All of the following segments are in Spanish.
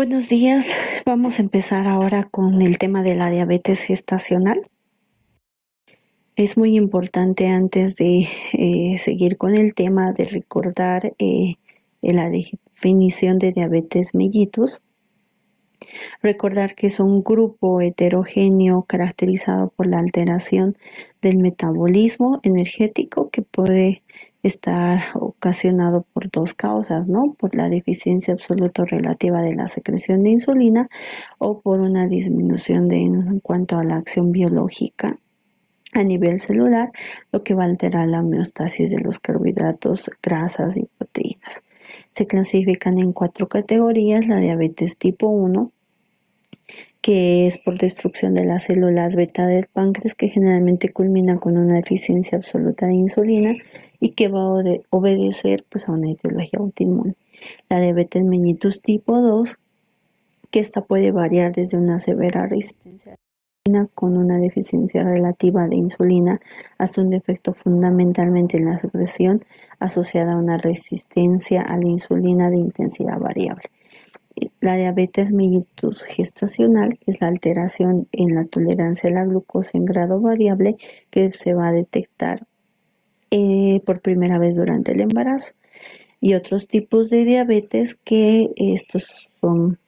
Buenos días, vamos a empezar ahora con el tema de la diabetes gestacional. Es muy importante antes de seguir con el tema de recordar la definición de diabetes mellitus. Recordar que es un grupo heterogéneo caracterizado por la alteración del metabolismo energético que puede estar ocasionado por dos causas, ¿no? Por la deficiencia absoluta relativa de la secreción de insulina o por una disminución en cuanto a la acción biológica a nivel celular, lo que va a alterar la homeostasis de los carbohidratos, grasas y proteínas. Se clasifican en 4 categorías: la diabetes tipo 1, que es por destrucción de las células beta del páncreas, que generalmente culmina con una deficiencia absoluta de insulina y que va a obedecer pues, a una etiología autoinmune. La diabetes mellitus tipo 2, que esta puede variar desde una severa resistencia a la insulina con una deficiencia relativa de insulina hasta un defecto fundamentalmente en la secreción asociada a una resistencia a la insulina de intensidad variable. La diabetes mellitus gestacional, que es la alteración en la tolerancia a la glucosa en grado variable, que se va a detectar por primera vez durante el embarazo. Y otros tipos de diabetes, que estos son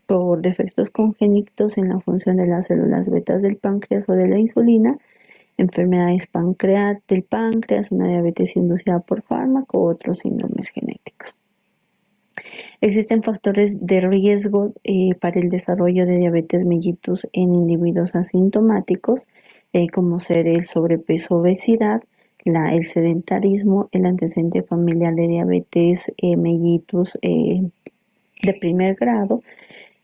por defectos congénitos en la función de las células betas del páncreas o de la insulina, enfermedades del páncreas, una diabetes inducida por fármaco u otros síndromes genéticos. Existen factores de riesgo para el desarrollo de diabetes mellitus en individuos asintomáticos, como ser el sobrepeso, obesidad, el sedentarismo, el antecedente familiar de diabetes mellitus de primer grado,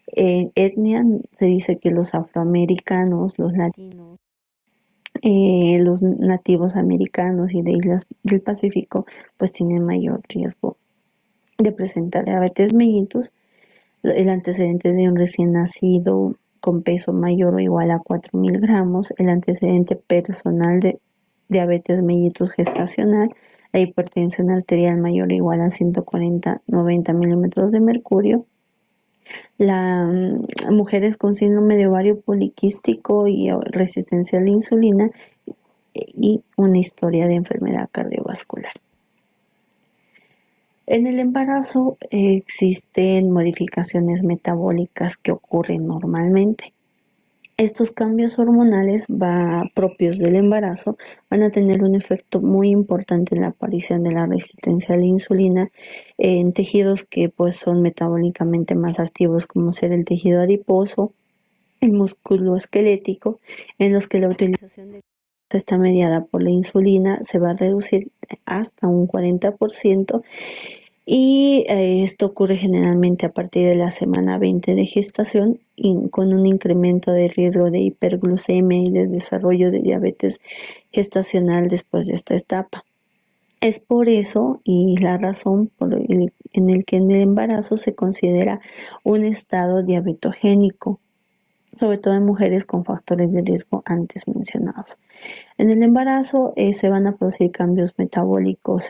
etnia. Se dice que los afroamericanos, los latinos, los nativos americanos y de islas del Pacífico, pues tienen mayor riesgo de presentar diabetes mellitus. El antecedente de un recién nacido con peso mayor o igual a 4.000 gramos, el antecedente personal de diabetes mellitus gestacional, la hipertensión arterial mayor o igual a 140-90 milímetros de mercurio, mujeres con síndrome de ovario poliquístico y resistencia a la insulina y una historia de enfermedad cardiovascular. En el embarazo existen modificaciones metabólicas que ocurren normalmente. Estos cambios hormonales propios del embarazo van a tener un efecto muy importante en la aparición de la resistencia a la insulina en tejidos que pues son metabólicamente más activos, como ser el tejido adiposo, el músculo esquelético, en los que la utilización de está mediada por la insulina se va a reducir hasta un 40%. Y esto ocurre generalmente a partir de la semana 20 de gestación, y con un incremento de riesgo de hiperglucemia y de desarrollo de diabetes gestacional después de esta etapa. Es por eso y la razón en el que en el embarazo se considera un estado diabetogénico, sobre todo en mujeres con factores de riesgo antes mencionados. En el embarazo se van a producir cambios metabólicos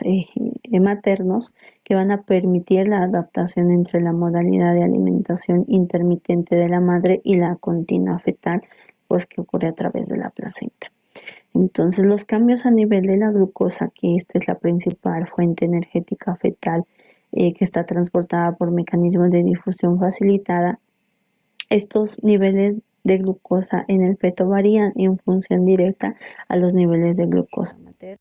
maternos que van a permitir la adaptación entre la modalidad de alimentación intermitente de la madre y la continua fetal, pues que ocurre a través de la placenta. Entonces, los cambios a nivel de la glucosa, que esta es la principal fuente energética fetal que está transportada por mecanismos de difusión facilitada, estos niveles de glucosa en el feto varían en función directa a los niveles de glucosa materna.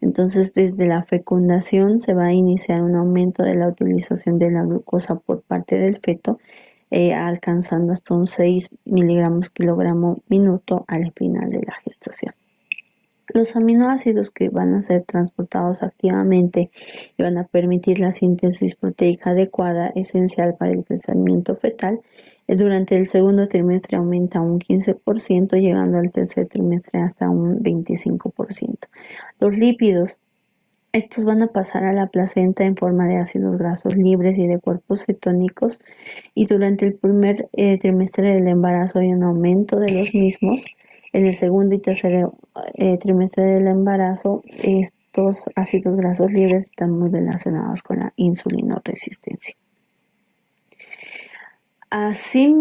Entonces, desde la fecundación se va a iniciar un aumento de la utilización de la glucosa por parte del feto, alcanzando hasta un 6 miligramos kilogramo minuto al final de la gestación. Los aminoácidos que van a ser transportados activamente y van a permitir la síntesis proteica adecuada, esencial para el crecimiento fetal, durante el segundo trimestre aumenta un 15%, llegando al tercer trimestre hasta un 25%. Los lípidos, estos van a pasar a la placenta en forma de ácidos grasos libres y de cuerpos cetónicos, y durante el primer trimestre del embarazo hay un aumento de los mismos. En el segundo y tercer trimestre del embarazo, estos ácidos grasos libres están muy relacionados con la insulinoresistencia. Así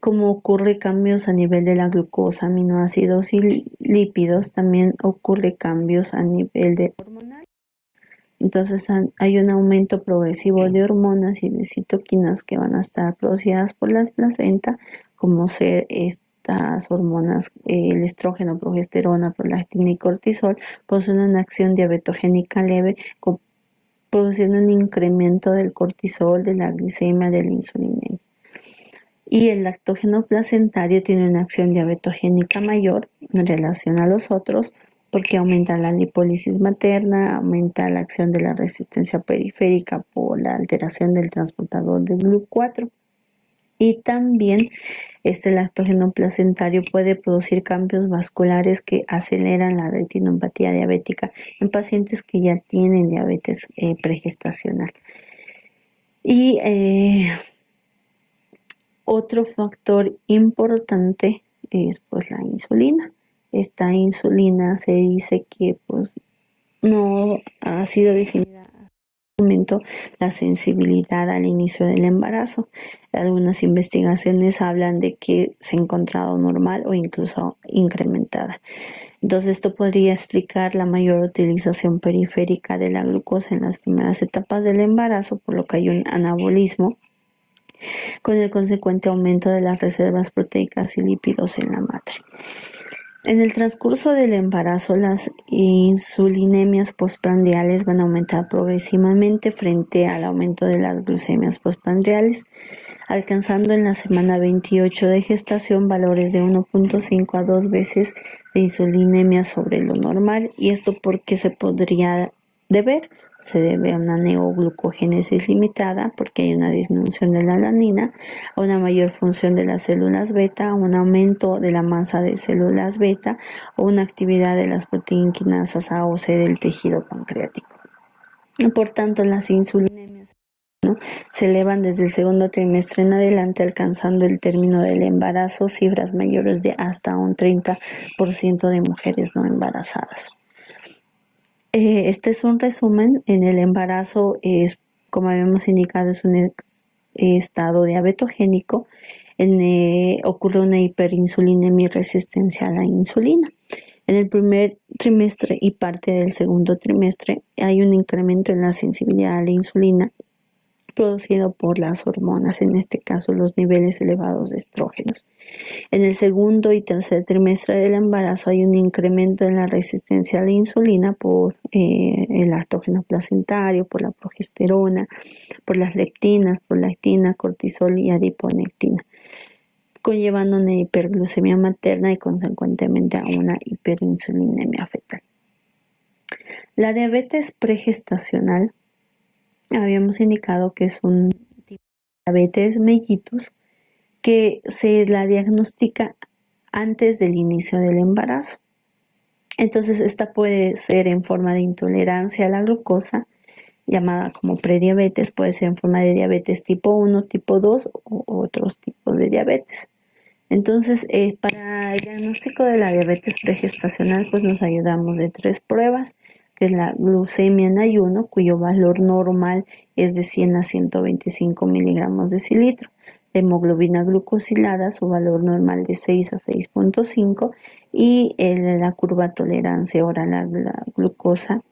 como ocurre cambios a nivel de la glucosa, aminoácidos y lípidos, también ocurre cambios a nivel de hormonal. Entonces hay un aumento progresivo de hormonas y de citoquinas que van a estar producidas por las placentas, como ser estas hormonas, el estrógeno, progesterona, prolactina y cortisol, producen una acción diabetogénica leve, produciendo un incremento del cortisol, de la glicemia, de la insulina. Y el lactógeno placentario tiene una acción diabetogénica mayor en relación a los otros, porque aumenta la lipólisis materna, aumenta la acción de la resistencia periférica por la alteración del transportador del GLUT4. Y también este lactógeno placentario puede producir cambios vasculares que aceleran la retinopatía diabética en pacientes que ya tienen diabetes pregestacional. Y otro factor importante es pues la insulina. Esta insulina se dice que pues no ha sido definida hasta el momento la sensibilidad al inicio del embarazo. Algunas investigaciones hablan de que se ha encontrado normal o incluso incrementada. Entonces esto podría explicar la mayor utilización periférica de la glucosa en las primeras etapas del embarazo, por lo que hay un anabolismo con el consecuente aumento de las reservas proteicas y lípidos en la madre. En el transcurso del embarazo, las insulinemias postprandiales van a aumentar progresivamente frente al aumento de las glucemias postprandiales, alcanzando en la semana 28 de gestación valores de 1.5 a 2 veces de insulinemia sobre lo normal. ¿Y esto por qué se podría deber? Se debe a una neoglucogénesis limitada, porque hay una disminución de la alanina, a una mayor función de las células beta, a un aumento de la masa de células beta o una actividad de las proteinquinasas A o C del tejido pancreático. Por tanto, las insulinemias se elevan desde el segundo trimestre en adelante, alcanzando el término del embarazo cifras mayores de hasta un 30% de mujeres no embarazadas. Este es un resumen. En el embarazo, como habíamos indicado, es un estado diabetogénico. Ocurre una hiperinsulinemia y resistencia a la insulina. En el primer trimestre y parte del segundo trimestre hay un incremento en la sensibilidad a la insulina producido por las hormonas, en este caso los niveles elevados de estrógenos. En el segundo y tercer trimestre del embarazo hay un incremento en la resistencia a la insulina por el lactógeno placentario, por la progesterona, por las leptinas, prolactina, cortisol y adiponectina, conllevando una hiperglucemia materna y consecuentemente a una hiperinsulinemia fetal. La diabetes pregestacional habíamos indicado que es un tipo de diabetes mellitus que se la diagnostica antes del inicio del embarazo. Entonces esta puede ser en forma de intolerancia a la glucosa, llamada como prediabetes, puede ser en forma de diabetes tipo 1, tipo 2 o otros tipos de diabetes. Entonces, para el diagnóstico de la diabetes pregestacional, pues nos ayudamos de 3 pruebas, que es la glucemia en ayuno, cuyo valor normal es de 100 a 125 miligramos de decilitro. La hemoglobina glucosilada, su valor normal de 6 a 6.5, y la curva tolerancia oral a la glucosa,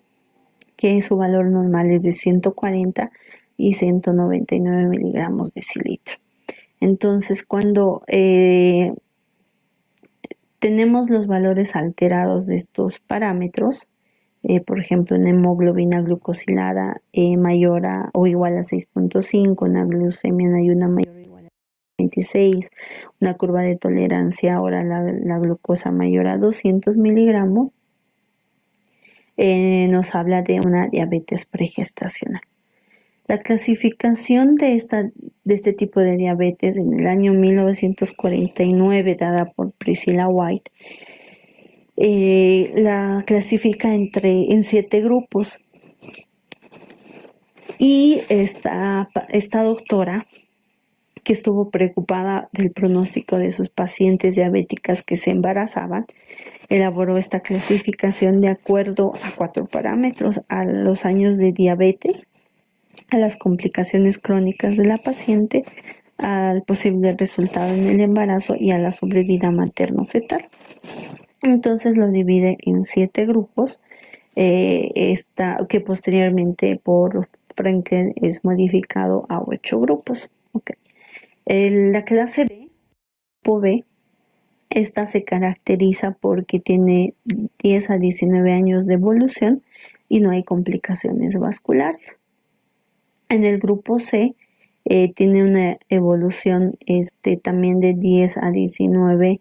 que su valor normal es de 140 y 199 miligramos de decilitro. Entonces, cuando tenemos los valores alterados de estos parámetros, por ejemplo, una hemoglobina glucosilada mayor a o igual a 6.5, una glucemia en ayuno mayor o igual a 26, una curva de tolerancia oral a la glucosa mayor a 200 miligramos, nos habla de una diabetes pregestacional. La clasificación de este tipo de diabetes en el año 1949, dada por Priscilla White, la clasifica en 7 grupos. Y esta doctora, que estuvo preocupada del pronóstico de sus pacientes diabéticas que se embarazaban, elaboró esta clasificación de acuerdo a 4 parámetros: a los años de diabetes, a las complicaciones crónicas de la paciente, al posible resultado en el embarazo y a la sobrevida materno-fetal. Entonces lo divide en 7 grupos, que posteriormente por Franklin es modificado a 8 grupos. Okay. La clase B, grupo B, esta se caracteriza porque tiene 10 a 19 años de evolución y no hay complicaciones vasculares. En el grupo C tiene una evolución también de 10 a 19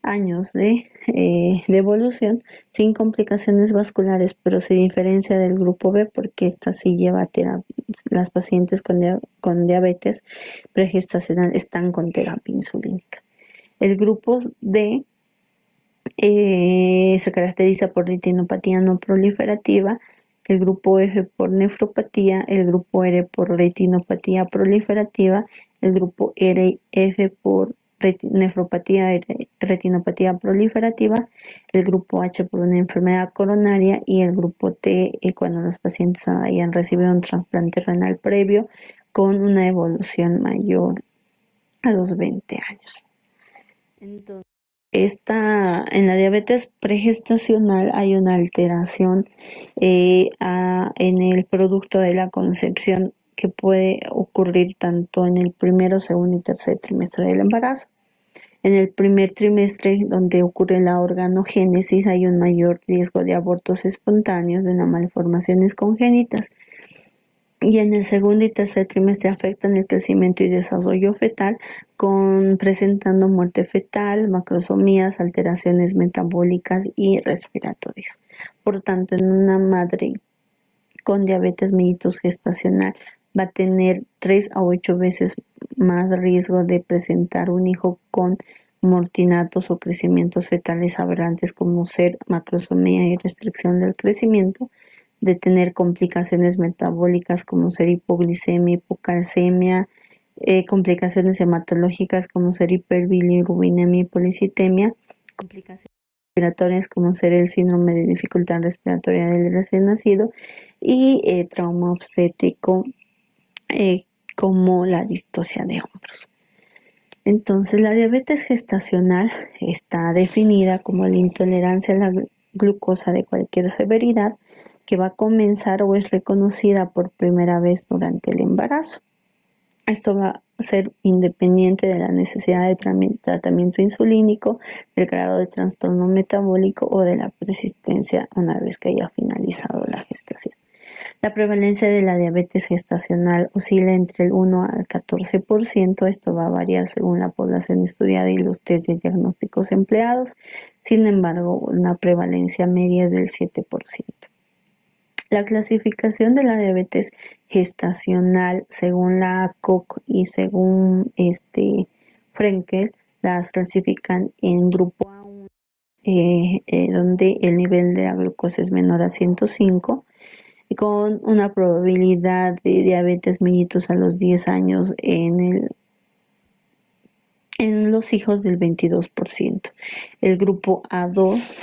años de evolución sin complicaciones vasculares, pero se diferencia del grupo B porque esta sí lleva las pacientes con diabetes pregestacional están con terapia insulínica. El grupo D se caracteriza por retinopatía no proliferativa, el grupo F por nefropatía, el grupo R por retinopatía proliferativa, el grupo F por nefropatía, retinopatía proliferativa, el grupo H por una enfermedad coronaria y el grupo T cuando los pacientes hayan recibido un trasplante renal previo con una evolución mayor a los 20 años. Entonces, en la diabetes pregestacional hay una alteración en el producto de la concepción que puede ocurrir tanto en el primero, segundo y tercer trimestre del embarazo. En el primer trimestre, donde ocurre la organogénesis, hay un mayor riesgo de abortos espontáneos, de una malformaciones congénitas. Y en el segundo y tercer trimestre afectan el crecimiento y desarrollo fetal, presentando muerte fetal, macrosomías, alteraciones metabólicas y respiratorias. Por tanto, en una madre con diabetes mellitus gestacional va a tener 3 a 8 veces más riesgo de presentar un hijo con mortinatos o crecimientos fetales aberrantes como ser macrosomía y restricción del crecimiento, de tener complicaciones metabólicas como ser hipoglicemia, hipocalcemia, complicaciones hematológicas como ser hiperbilirubinemia y policitemia, complicaciones respiratorias como ser el síndrome de dificultad respiratoria del recién nacido y trauma obstétrico como la distocia de hombros. Entonces, la diabetes gestacional está definida como la intolerancia a la glucosa de cualquier severidad que va a comenzar o es reconocida por primera vez durante el embarazo. Esto va a ser independiente de la necesidad de tratamiento insulínico, del grado de trastorno metabólico o de la persistencia una vez que haya finalizado la gestación. La prevalencia de la diabetes gestacional oscila entre el 1 al 14%. Esto va a variar según la población estudiada y los test de diagnósticos empleados. Sin embargo, una prevalencia media es del 7%. La clasificación de la diabetes gestacional según la ACOG y según Frenkel las clasifican en grupo A1, donde el nivel de la glucosa es menor a 105, con una probabilidad de diabetes mellitus a los 10 años en los hijos del 22%. El grupo A2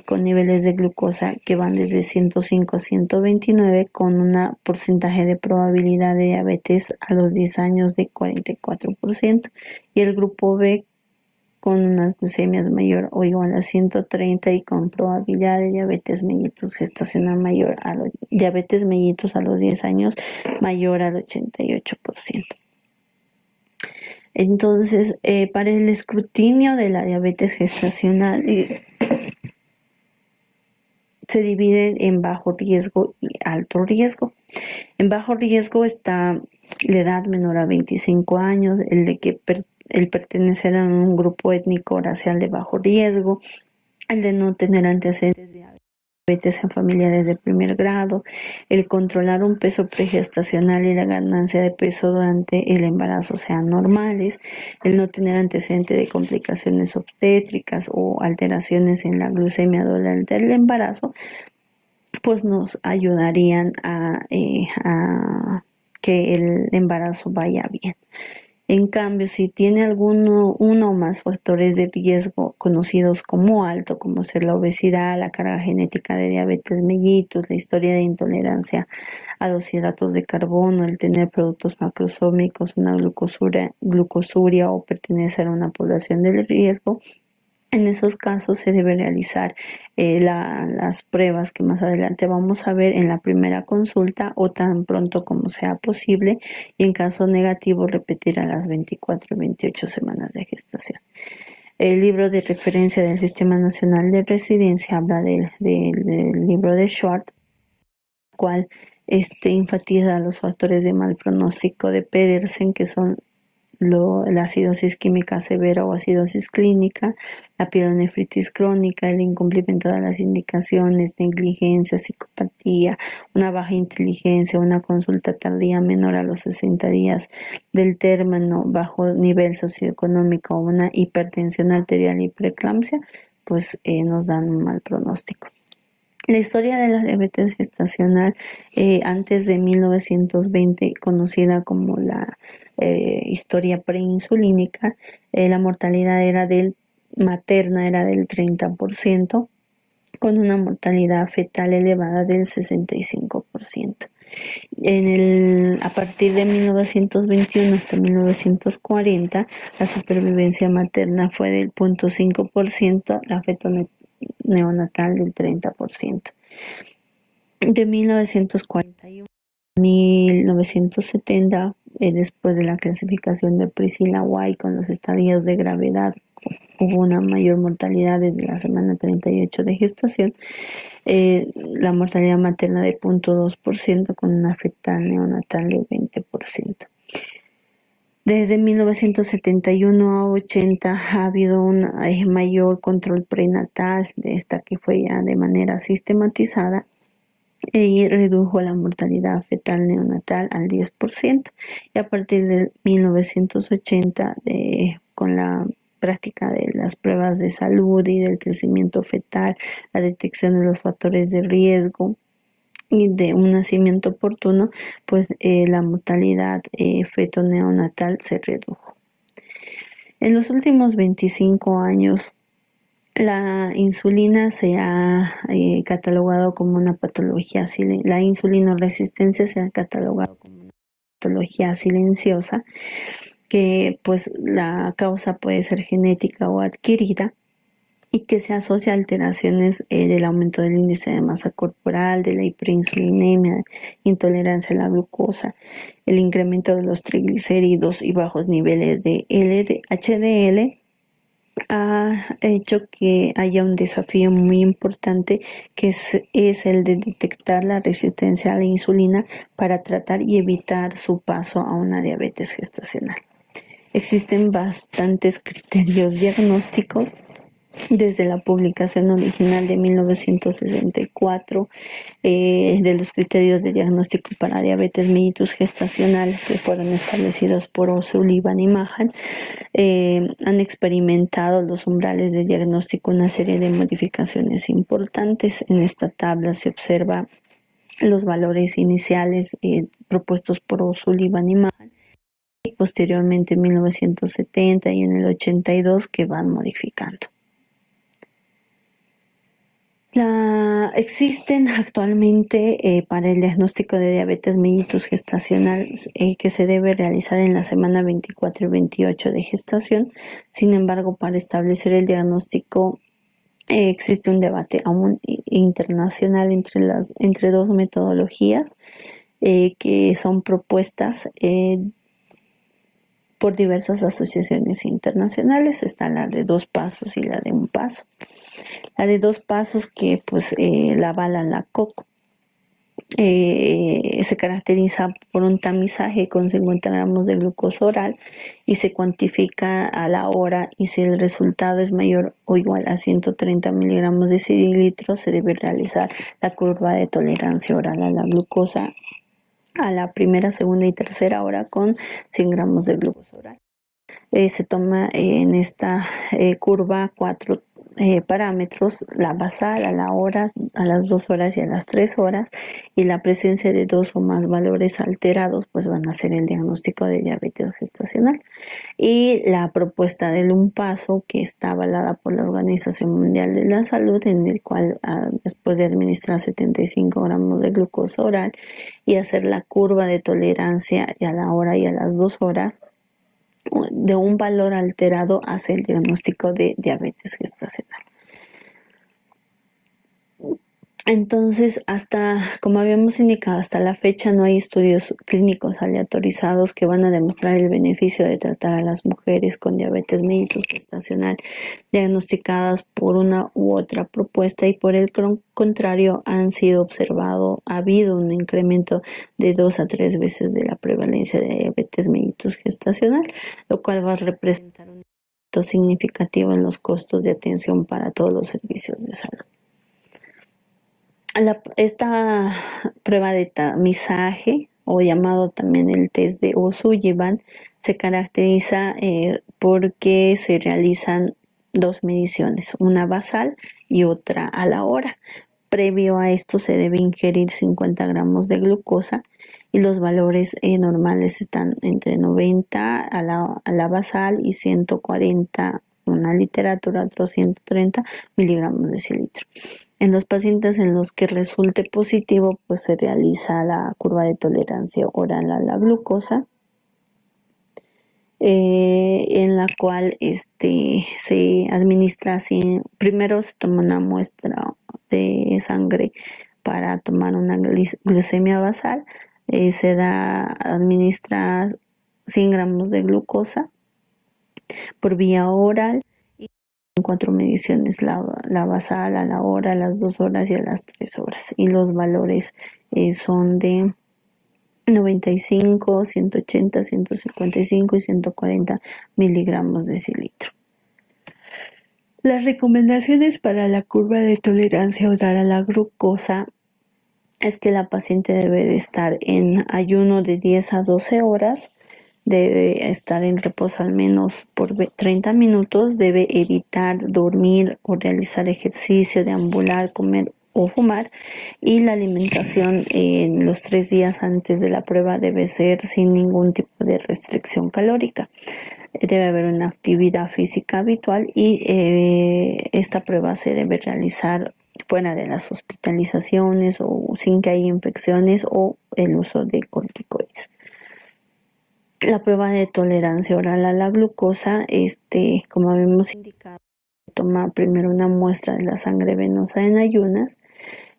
con niveles de glucosa que van desde 105 a 129 con un porcentaje de probabilidad de diabetes a los 10 años de 44%, y el grupo B con unas glucemias mayor o igual a 130 y con probabilidad de diabetes mellitus gestacional mayor a diabetes mellitus a los 10 años mayor al 88%. Entonces, para el escrutinio de la diabetes gestacional se divide en bajo riesgo y alto riesgo. En bajo riesgo está la edad menor a 25 años, el pertenecer a un grupo étnico o racial de bajo riesgo, el de no tener antecedentes de diabetes en familiares de primer grado, el controlar un peso pregestacional y la ganancia de peso durante el embarazo sean normales, el no tener antecedente de complicaciones obstétricas o alteraciones en la glucemia durante el embarazo, pues nos ayudarían a que el embarazo vaya bien. En cambio, si tiene uno o más factores de riesgo conocidos como alto, como ser la obesidad, la carga genética de diabetes mellitus, la historia de intolerancia a los hidratos de carbono, el tener productos macrosómicos, una glucosuria o pertenecer a una población de riesgo, en esos casos se debe realizar las pruebas que más adelante vamos a ver en la primera consulta o tan pronto como sea posible, y en caso negativo repetir a las 24 y 28 semanas de gestación. El libro de referencia del Sistema Nacional de Residencia habla del libro de Schwartz, cual enfatiza los factores de mal pronóstico de Pedersen, que son la acidosis química severa o acidosis clínica, la pielonefritis crónica, el incumplimiento de las indicaciones, negligencia, psicopatía, una baja inteligencia, una consulta tardía menor a los 60 días del término, bajo nivel socioeconómico, una hipertensión arterial y preeclampsia, pues nos dan un mal pronóstico. La historia de la diabetes gestacional antes de 1920, conocida como la historia preinsulínica, la mortalidad materna era del 30%, con una mortalidad fetal elevada del 65%. A partir de 1921 hasta 1940, la supervivencia materna fue del 0.5%, la feto neonatal del 30%. De 1941 a 1970, después de la clasificación de Priscilla White con los estadios de gravedad, hubo una mayor mortalidad desde la semana 38 de gestación, la mortalidad materna de 0.2% con una fetal neonatal de 20%. Desde 1971 a 80 ha habido un mayor control prenatal, de esta que fue ya de manera sistematizada, y redujo la mortalidad fetal neonatal al 10%. Y a partir de 1980, con la práctica de las pruebas de salud y del crecimiento fetal, la detección de los factores de riesgo y de un nacimiento oportuno, pues la mortalidad feto-neonatal se redujo. En los últimos 25 años, la insulina se ha catalogado como una patología, la insulinoresistencia se ha catalogado como una patología silenciosa, que pues la causa puede ser genética o adquirida, y que se asocia a alteraciones del aumento del índice de masa corporal, de la hiperinsulinemia, intolerancia a la glucosa, el incremento de los triglicéridos y bajos niveles de HDL, ha hecho que haya un desafío muy importante, que es el de detectar la resistencia a la insulina para tratar y evitar su paso a una diabetes gestacional. Existen bastantes criterios diagnósticos. Desde la publicación original de 1964 de los criterios de diagnóstico para diabetes mellitus gestacional, que fueron establecidos por O'Sullivan y Mahan, han experimentado los umbrales de diagnóstico una serie de modificaciones importantes. En esta tabla se observa los valores iniciales propuestos por O'Sullivan y Mahan, y posteriormente en 1970 y en el 82, que van modificando. Existen actualmente para el diagnóstico de diabetes mellitus gestacional que se debe realizar en la semana 24 y 28 de gestación. Sin embargo, para establecer el diagnóstico existe un debate aún internacional entre dos metodologías que son propuestas por diversas asociaciones internacionales. Está la de 2 pasos y la de 1 paso. La de 2 pasos, que pues la avala la COC, se caracteriza por un tamizaje con 50 gramos de glucosa oral y se cuantifica a la hora, y si el resultado es mayor o igual a 130 miligramos de cililitro, se debe realizar la curva de tolerancia oral a la glucosa a la primera, segunda y tercera hora con 100 gramos de glucosa oral. Se toma en esta curva 4 parámetros: la basal, a la hora, a las 2 horas y a las 3 horas, y la presencia de 2 o más valores alterados pues van a ser el diagnóstico de diabetes gestacional. Y la propuesta del UNPASO, que está avalada por la Organización Mundial de la Salud, en el cual después de administrar 75 gramos de glucosa oral y hacer la curva de tolerancia a la hora y a las 2 horas, de un valor alterado hace el diagnóstico de diabetes gestacional. Entonces, como habíamos indicado, hasta la fecha no hay estudios clínicos aleatorizados que van a demostrar el beneficio de tratar a las mujeres con diabetes mellitus gestacional diagnosticadas por una u otra propuesta, y por el contrario ha habido un incremento de 2 a 3 veces de la prevalencia de diabetes mellitus gestacional, lo cual va a representar un impacto significativo en los costos de atención para todos los servicios de salud. Esta prueba de tamizaje, o llamado también el test de O'Sullivan, se caracteriza porque se realizan 2 mediciones, una basal y otra a la hora. Previo a esto se debe ingerir 50 gramos de glucosa, y los valores normales están entre 90 a la basal y 140, una literatura, otros 130 miligramos de decilitro. En los pacientes en los que resulte positivo, pues se realiza la curva de tolerancia oral a la glucosa, en la cual se administra así. Primero se toma una muestra de sangre para tomar una glucemia basal, se administra 100 gramos de glucosa por vía oral, y 4 mediciones, la basal a la hora, a las 2 horas y a las 3 horas, y los valores son de 95, 180, 155 y 140 miligramos de decilitro. Las recomendaciones para la curva de tolerancia oral a la glucosa es que la paciente debe de estar en ayuno de 10 a 12 horas, debe estar en reposo al menos por 30 minutos, debe evitar dormir o realizar ejercicio, deambular, comer o fumar, y la alimentación en los 3 días antes de la prueba debe ser sin ningún tipo de restricción calórica. Debe haber una actividad física habitual, y esta prueba se debe realizar fuera de las hospitalizaciones o sin que haya infecciones o el uso de corticoides. La prueba de tolerancia oral a la glucosa, como habíamos indicado, toma primero una muestra de la sangre venosa en ayunas,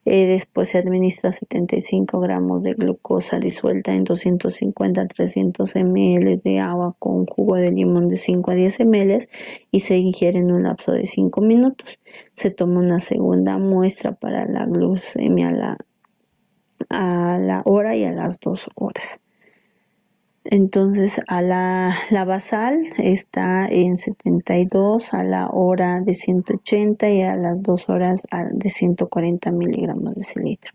después se administra 75 gramos de glucosa disuelta en 250 a 300 ml de agua con jugo de limón de 5 a 10 ml, y se ingiere en un lapso de 5 minutos. Se toma una segunda muestra para la glucemia a la hora y a las 2 horas. Entonces, la basal está en 72, a la hora de 180 y a las 2 horas de 140 miligramos de decilitro.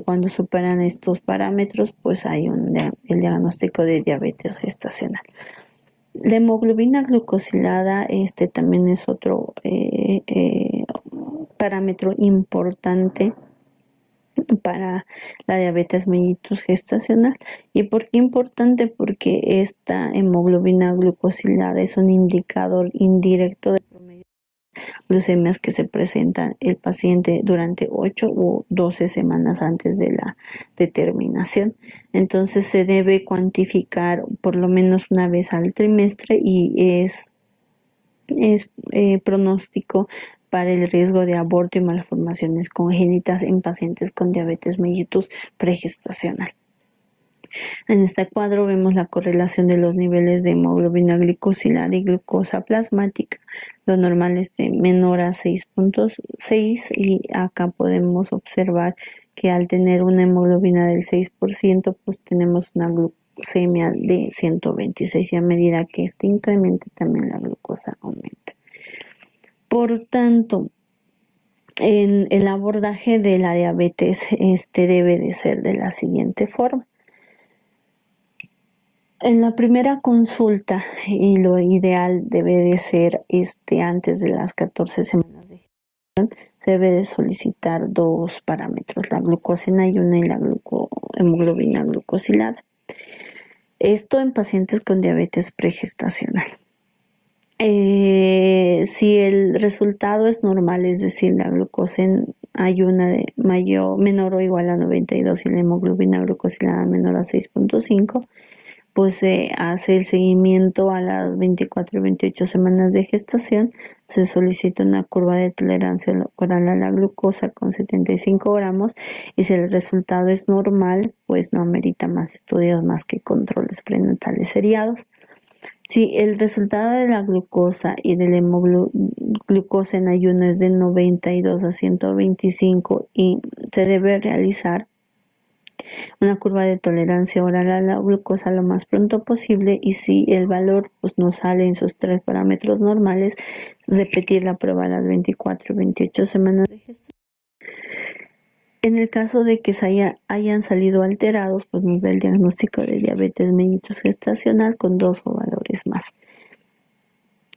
Cuando superan estos parámetros, pues hay el diagnóstico de diabetes gestacional. La hemoglobina glucosilada también es otro parámetro importante para la diabetes mellitus gestacional. ¿Y por qué importante? Porque esta hemoglobina glucosilada es un indicador indirecto de promedio de glucemias que se presentan el paciente durante 8 u 12 semanas antes de la determinación. Entonces se debe cuantificar por lo menos una vez al trimestre, y es pronóstico para el riesgo de aborto y malformaciones congénitas en pacientes con diabetes mellitus pregestacional. En este cuadro vemos la correlación de los niveles de hemoglobina glicosilada y glucosa plasmática. Lo normal es de menor a 6.6, y acá podemos observar que al tener una hemoglobina del 6%, pues tenemos una glucemia de 126, y a medida que incremente también la glucosa aumenta. Por tanto, en el abordaje de la diabetes debe de ser de la siguiente forma. En la primera consulta, y lo ideal debe de ser antes de las 14 semanas de se debe de solicitar dos parámetros, la glucosa en ayuna y la hemoglobina glucosilada. Esto en pacientes con diabetes pregestacional. Si el resultado es normal, es decir, la glucosa en ayuna de menor o igual a 92 y la hemoglobina glucosilada menor a 6.5, pues se hace el seguimiento a las 24 y 28 semanas de gestación. Se solicita una curva de tolerancia oral a la glucosa con 75 gramos y si el resultado es normal, pues no amerita más estudios más que controles prenatales seriados. Si el resultado de la glucosa y de la glucosa en ayuno es de 92 a 125 y se debe realizar una curva de tolerancia oral a la glucosa lo más pronto posible y si el valor pues no sale en sus tres parámetros normales, repetir la prueba a las 24 y 28 semanas de gestación. En el caso de que hayan salido alterados, pues nos da el diagnóstico de diabetes mellitus gestacional con 2 o valores más.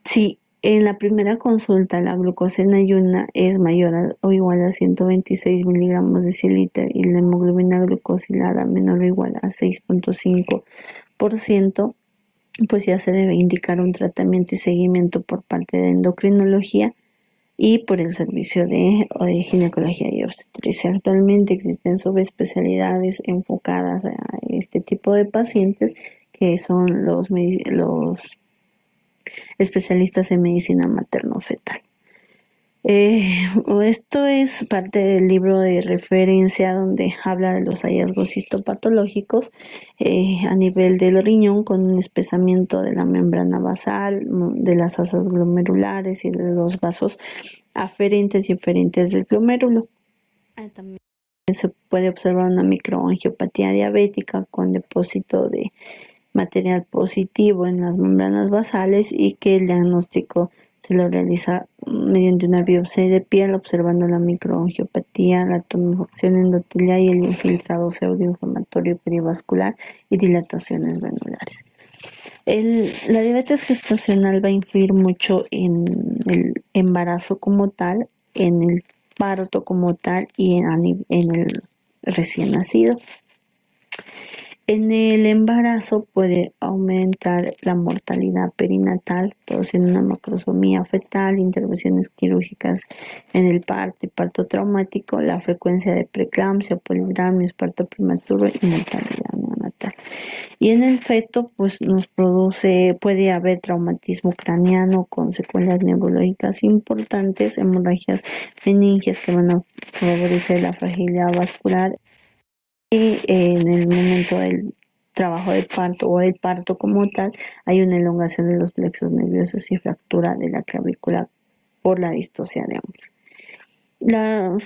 Si en la primera consulta la glucosa en ayuna es mayor o igual a 126 miligramos de ciliter y la hemoglobina glucosilada menor o igual a 6.5%, pues ya se debe indicar un tratamiento y seguimiento por parte de endocrinología y por el servicio de ginecología y obstetricia. Actualmente existen subespecialidades enfocadas a este tipo de pacientes que son los especialistas en medicina materno-fetal. Esto es parte del libro de referencia donde habla de los hallazgos histopatológicos a nivel del riñón con un espesamiento de la membrana basal, de las asas glomerulares y de los vasos aferentes y eferentes del glomérulo. También se puede observar una microangiopatía diabética con depósito de material positivo en las membranas basales y que el diagnóstico se lo realiza mediante una biopsia de piel observando la microangiopatía, la tumefacción endotelial y el infiltrado pseudoinflamatorio perivascular y dilataciones granulares. La diabetes gestacional va a influir mucho en el embarazo como tal, en el parto como tal y en el recién nacido. En el embarazo puede aumentar la mortalidad perinatal, produciendo una macrosomía fetal, intervenciones quirúrgicas en el parto y parto traumático, la frecuencia de preeclampsia, polidramios, parto prematuro y mortalidad neonatal. Y en el feto, pues puede haber traumatismo craneano con secuelas neurológicas importantes, hemorragias meningias que van a favorecer la fragilidad vascular. Y en el momento del trabajo de parto o del parto como tal, hay una elongación de los plexos nerviosos y fractura de la clavícula por la distocia de ambos.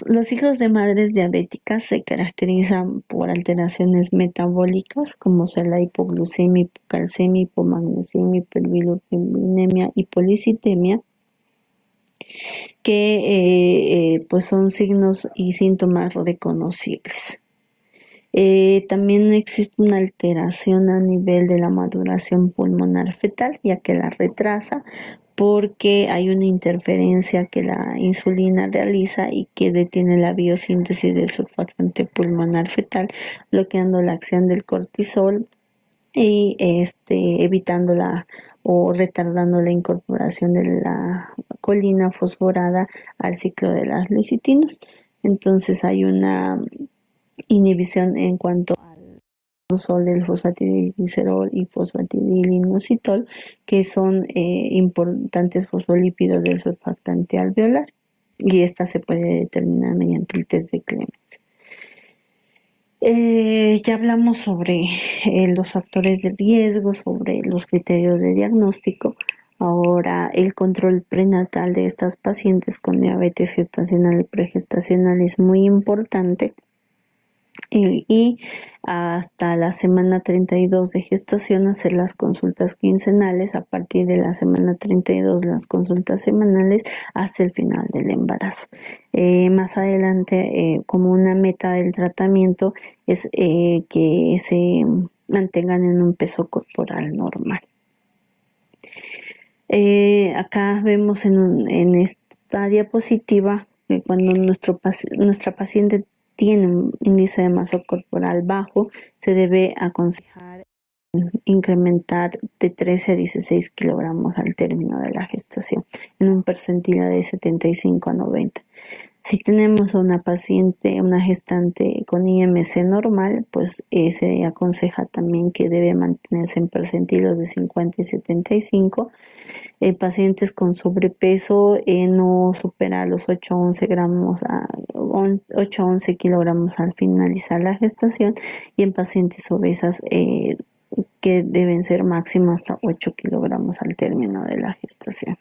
Los hijos de madres diabéticas se caracterizan por alteraciones metabólicas como ser la hipoglucemia, hipocalcemia, hipomagnesemia, hiperbilirubinemia y policitemia, que pues son signos y síntomas reconocibles. También existe una alteración a nivel de la maduración pulmonar fetal, ya que la retrasa porque hay una interferencia que la insulina realiza y que detiene la biosíntesis del surfactante pulmonar fetal, bloqueando la acción del cortisol y evitando o retardando la incorporación de la colina fosforada al ciclo de las lecitinas. Entonces hay una inhibición en cuanto al uso del fosfatidilglicerol y fosfatidilinositol, que son importantes fosfolípidos del surfactante alveolar, y esta se puede determinar mediante el test de Clemens. Ya hablamos sobre los factores de riesgo, sobre los criterios de diagnóstico. Ahora, el control prenatal de estas pacientes con diabetes gestacional y pregestacional es muy importante. Y hasta la semana 32 de gestación hacer las consultas quincenales, a partir de la semana 32 las consultas semanales hasta el final del embarazo. Más adelante, como una meta del tratamiento es que se mantengan en un peso corporal normal. Acá vemos en esta diapositiva que cuando nuestra paciente tiene un índice de masa corporal bajo, se debe aconsejar incrementar de 13 a 16 kilogramos al término de la gestación, en un percentilo de 75 a 90. Si tenemos a una paciente, una gestante con IMC normal, pues se aconseja también que debe mantenerse en percentilos de 50 y 75. Pacientes con sobrepeso no supera los 8 a 11 gramos 8 a 11 kilogramos al finalizar la gestación, y en pacientes obesas que deben ser máximo hasta 8 kilogramos al término de la gestación.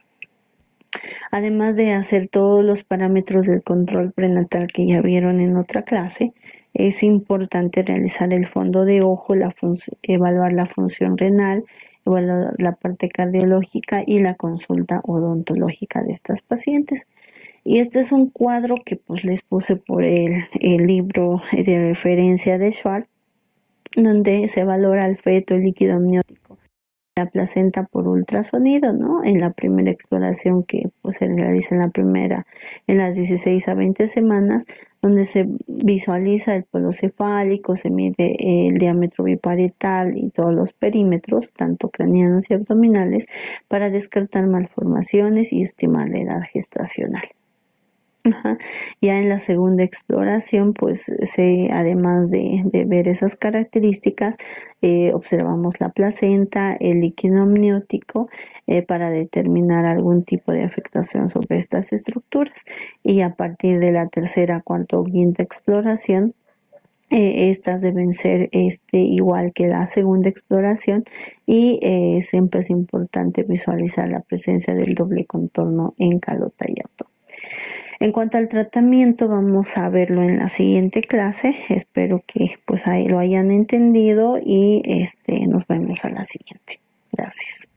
Además de hacer todos los parámetros del control prenatal que ya vieron en otra clase, es importante realizar el fondo de ojo, evaluar la función renal, evaluar la parte cardiológica y la consulta odontológica de estas pacientes. Y este es un cuadro que pues les puse por el libro de referencia de Schwartz, donde se valora el feto, el líquido amniótico, la placenta por ultrasonido, ¿no? En la primera exploración que pues, se realiza en las 16 a 20 semanas, donde se visualiza el polo cefálico, se mide el diámetro biparietal y todos los perímetros, tanto craneanos y abdominales, para descartar malformaciones y estimar la edad gestacional. Ya en la segunda exploración, pues además de ver esas características, observamos la placenta, el líquido amniótico, para determinar algún tipo de afectación sobre estas estructuras. Y a partir de la tercera, cuarta o quinta exploración, estas deben ser igual que la segunda exploración, y siempre es importante visualizar la presencia del doble contorno en calota y abdomen. En cuanto al tratamiento, vamos a verlo en la siguiente clase. Espero que pues ahí lo hayan entendido, y nos vemos a la siguiente. Gracias.